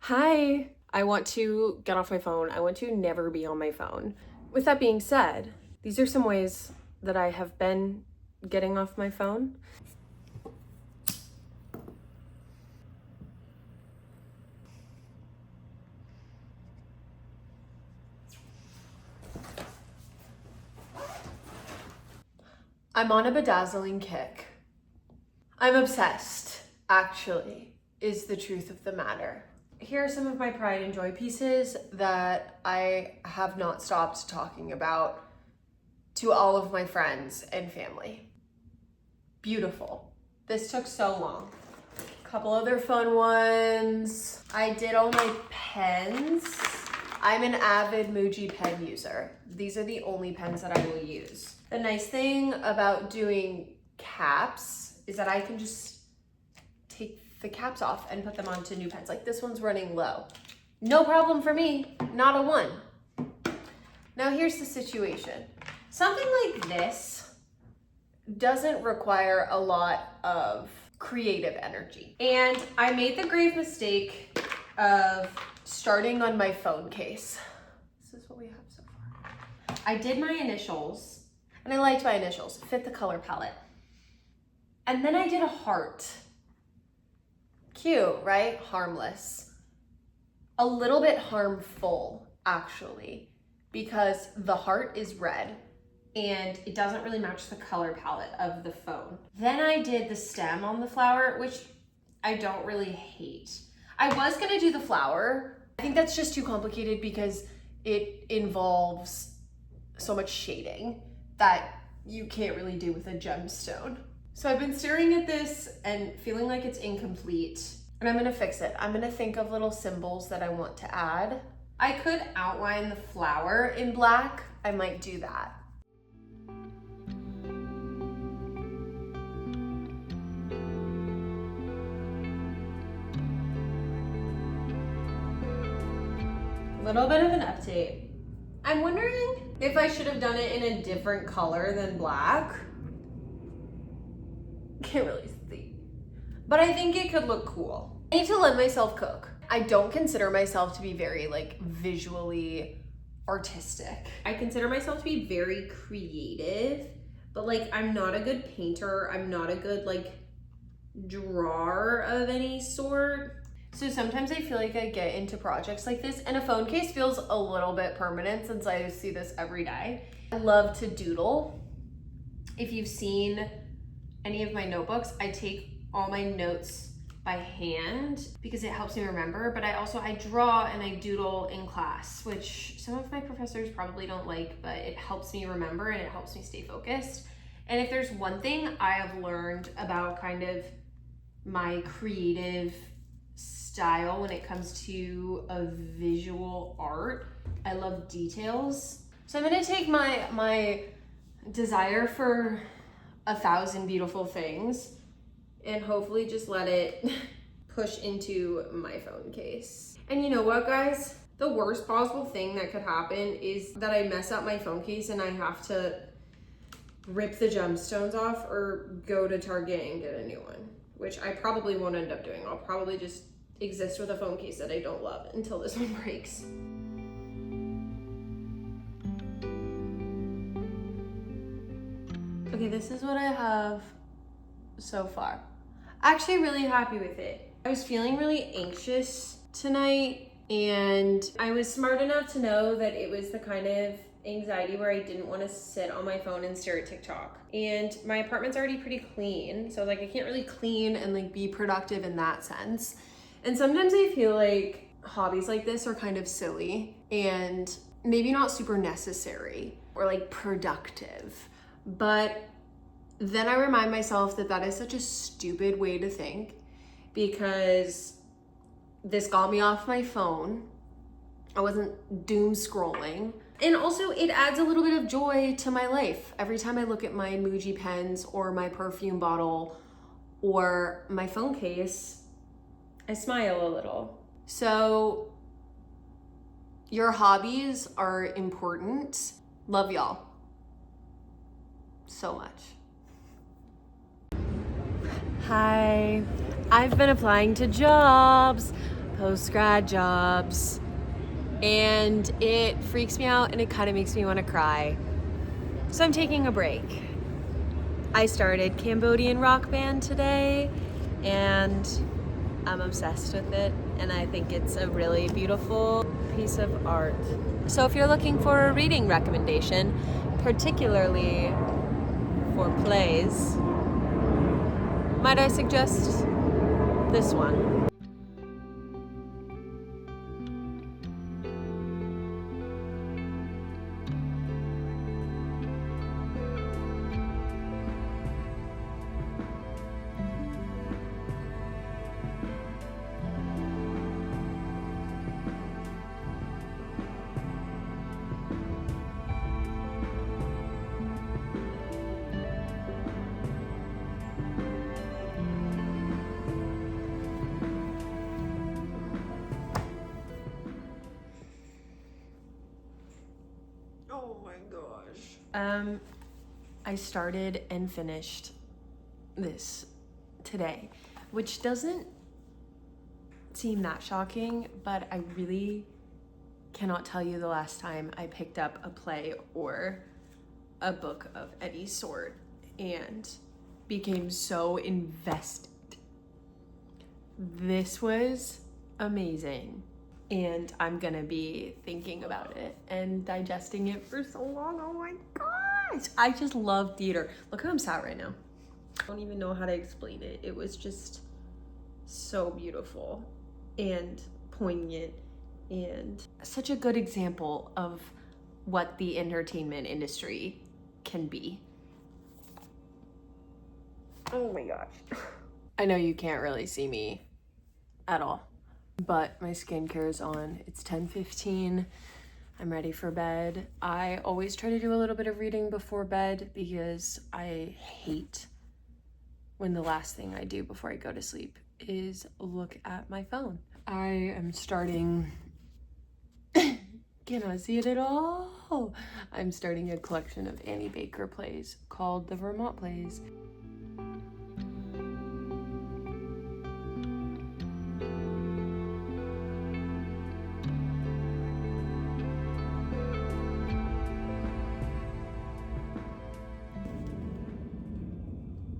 Hi, I want to get off my phone. I want to never be on my phone. With that being said, these are some ways that I have been getting off my phone. I'm on a bedazzling kick. I'm obsessed, actually, is the truth of the matter. Here are some of my pride and joy pieces that I have not stopped talking about to all of my friends and family. Beautiful. This took so long. Couple other fun ones. I did all my pens. I'm an avid Muji pen user. These are the only pens that I will use. The nice thing about doing caps is that I can just take the caps off and put them onto new pens. Like this one's running low. No problem for me, not a one. Now here's the situation. Something like this doesn't require a lot of creative energy. And I made the grave mistake of starting on my phone case. This is what we have so far. I did my initials, and I liked my initials. It fit the color palette. And then I did a heart. Cute, right? Harmless. A little bit harmful, actually, because the heart is red and it doesn't really match the color palette of the phone. Then I did the stem on the flower, which I don't really hate. I was gonna do the flower. I think that's just too complicated because it involves so much shading that you can't really do with a gemstone. So I've been staring at this and feeling like it's incomplete, and I'm gonna fix it. I'm gonna think of little symbols that I want to add. I could outline the flower in black. I might do that. Little bit of an update. I'm wondering if I should have done it in a different color than black. Can't really see. But I think it could look cool. I need to let myself cook. I don't consider myself to be very visually artistic. I consider myself to be very creative, but I'm not a good painter. I'm not a good drawer of any sort. So sometimes I feel like I get into projects like this, and a phone case feels a little bit permanent since I see this every day. I love to doodle. If you've seen any of my notebooks, I take all my notes by hand because it helps me remember, but I draw and I doodle in class, which some of my professors probably don't like, but it helps me remember and it helps me stay focused. And if there's one thing I have learned about kind of my creative style when it comes to a visual art, I love details. So I'm gonna take my desire for 1,000 beautiful things and hopefully just let it push into my phone case. And you know what, guys? The worst possible thing that could happen is that I mess up my phone case and I have to rip the gemstones off or go to Target and get a new one, which I probably won't end up doing. I'll probably just exist with a phone case that I don't love until this one breaks. Okay, this is what I have so far. Actually really happy with it. I was feeling really anxious tonight, and I was smart enough to know that it was the kind of anxiety where I didn't want to sit on my phone and stare at TikTok. And my apartment's already pretty clean, so I can't really clean and be productive in that sense. And sometimes I feel like hobbies like this are kind of silly and maybe not super necessary or productive. But then I remind myself that that is such a stupid way to think, because this got me off my phone. I wasn't doom scrolling. And also it adds a little bit of joy to my life. Every time I look at my Muji pens or my perfume bottle or my phone case, I smile a little. So your hobbies are important. Love y'all so much. Hi, I've been applying to jobs. post-grad jobs, and it freaks me out and it kind of makes me want to cry. So I'm taking a break. I started Cambodian rock band today and I'm obsessed with it, and I think it's a really beautiful piece of art. So if you're looking for a reading recommendation, particularly for plays, might I suggest this one? Oh my gosh. I started and finished this today, which doesn't seem that shocking, but I really cannot tell you the last time I picked up a play or a book of any sort and became so invested. This was amazing. And I'm gonna be thinking about it and digesting it for so long. Oh my gosh. I just love theater. Look how I'm sat right now. I don't even know how to explain it. It was just so beautiful and poignant and such a good example of what the entertainment industry can be. Oh my gosh. I know you can't really see me at all, but my skincare is on. It's 10:15. I'm ready for bed. I always try to do a little bit of reading before bed because I hate when the last thing I do before I go to sleep is look at my phone. I am starting, can I see it at all? I'm starting a collection of Annie Baker plays called the Vermont Plays.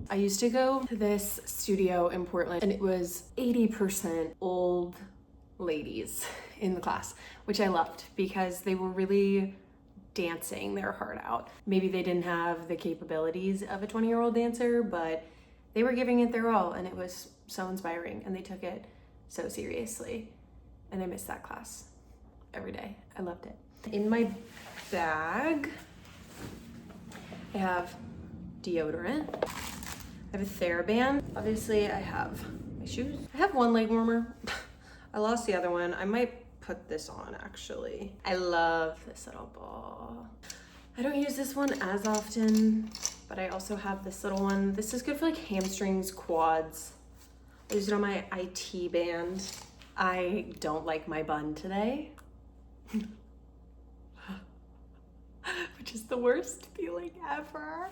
I used to go to this studio in Portland and it was 80% old ladies in the class, which I loved because they were really dancing their heart out. Maybe they didn't have the capabilities of a 20-year-old dancer, but they were giving it their all and it was so inspiring and they took it so seriously. And I miss that class every day. I loved it. In my bag, I have deodorant. I have a TheraBand. Obviously, I have my shoes. I have one leg warmer. I lost the other one. I might put this on, actually. I love this little ball. I don't use this one as often, but I also have this little one. This is good for like hamstrings, quads. I use it on my IT band. I don't like my bun today. Which is the worst feeling ever.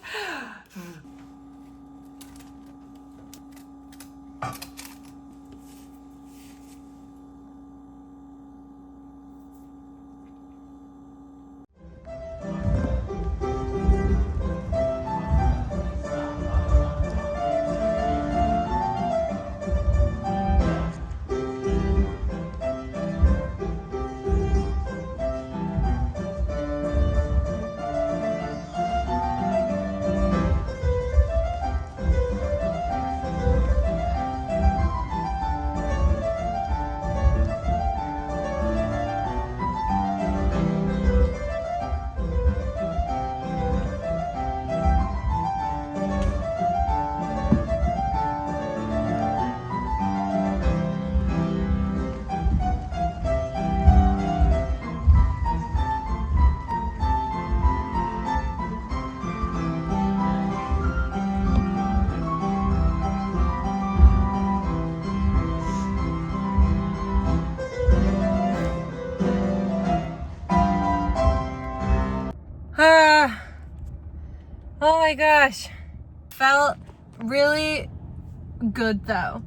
Oh my gosh. Felt really good though.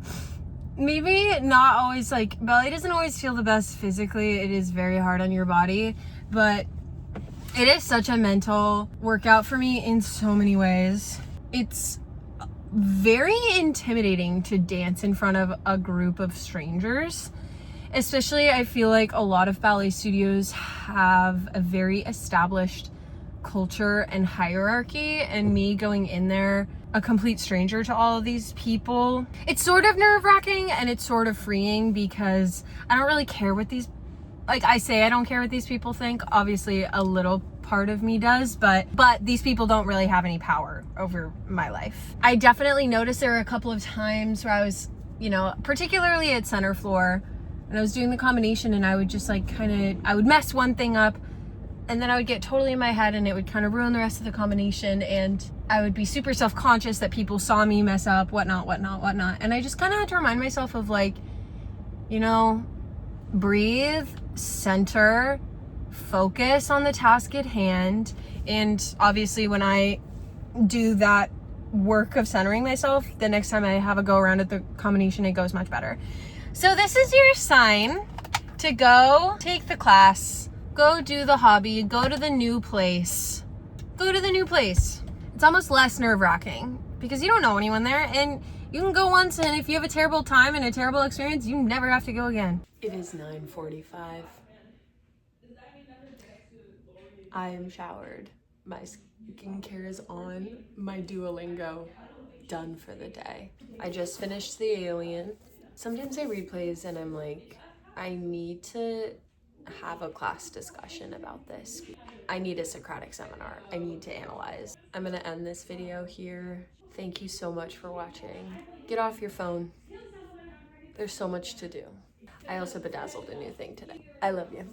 maybe not always, like, ballet doesn't always feel the best physically. It is very hard on your body, but it is such a mental workout for me in so many ways. It's very intimidating to dance in front of a group of strangers. Especially, I feel like a lot of ballet studios have a very established culture and hierarchy, and me going in there, a complete stranger to all of these people, it's sort of nerve-wracking and it's sort of freeing because I don't really care what these, like, I say I don't care what these people think. Obviously, a little part of me does, but these people don't really have any power over my life. I definitely noticed there were a couple of times where I was, you know, particularly at center floor, and I was doing the combination, and I would just like I would mess one thing up, and then I would get totally in my head, and it would kind of ruin the rest of the combination, and I would be super self-conscious that people saw me mess up, whatnot. And I just kind of had to remind myself of, like, you know, breathe, center, focus on the task at hand. And obviously when I do that work of centering myself, the next time I have a go around at the combination, it goes much better. So this is your sign to go take the class, go do the hobby, go to the new place. Go to the new place. It's almost less nerve-wracking because you don't know anyone there, and you can go once, and if you have a terrible time and a terrible experience, you never have to go again. It is 9:45. I am showered. My skincare is on. My Duolingo done for the day. I just finished The Alien. Sometimes I read plays and I'm like, I need to have a class discussion about this. I need a Socratic seminar. I need to analyze. I'm gonna end this video here. Thank you so much for watching. Get off your phone. There's so much to do. I also bedazzled a new thing today. I love you.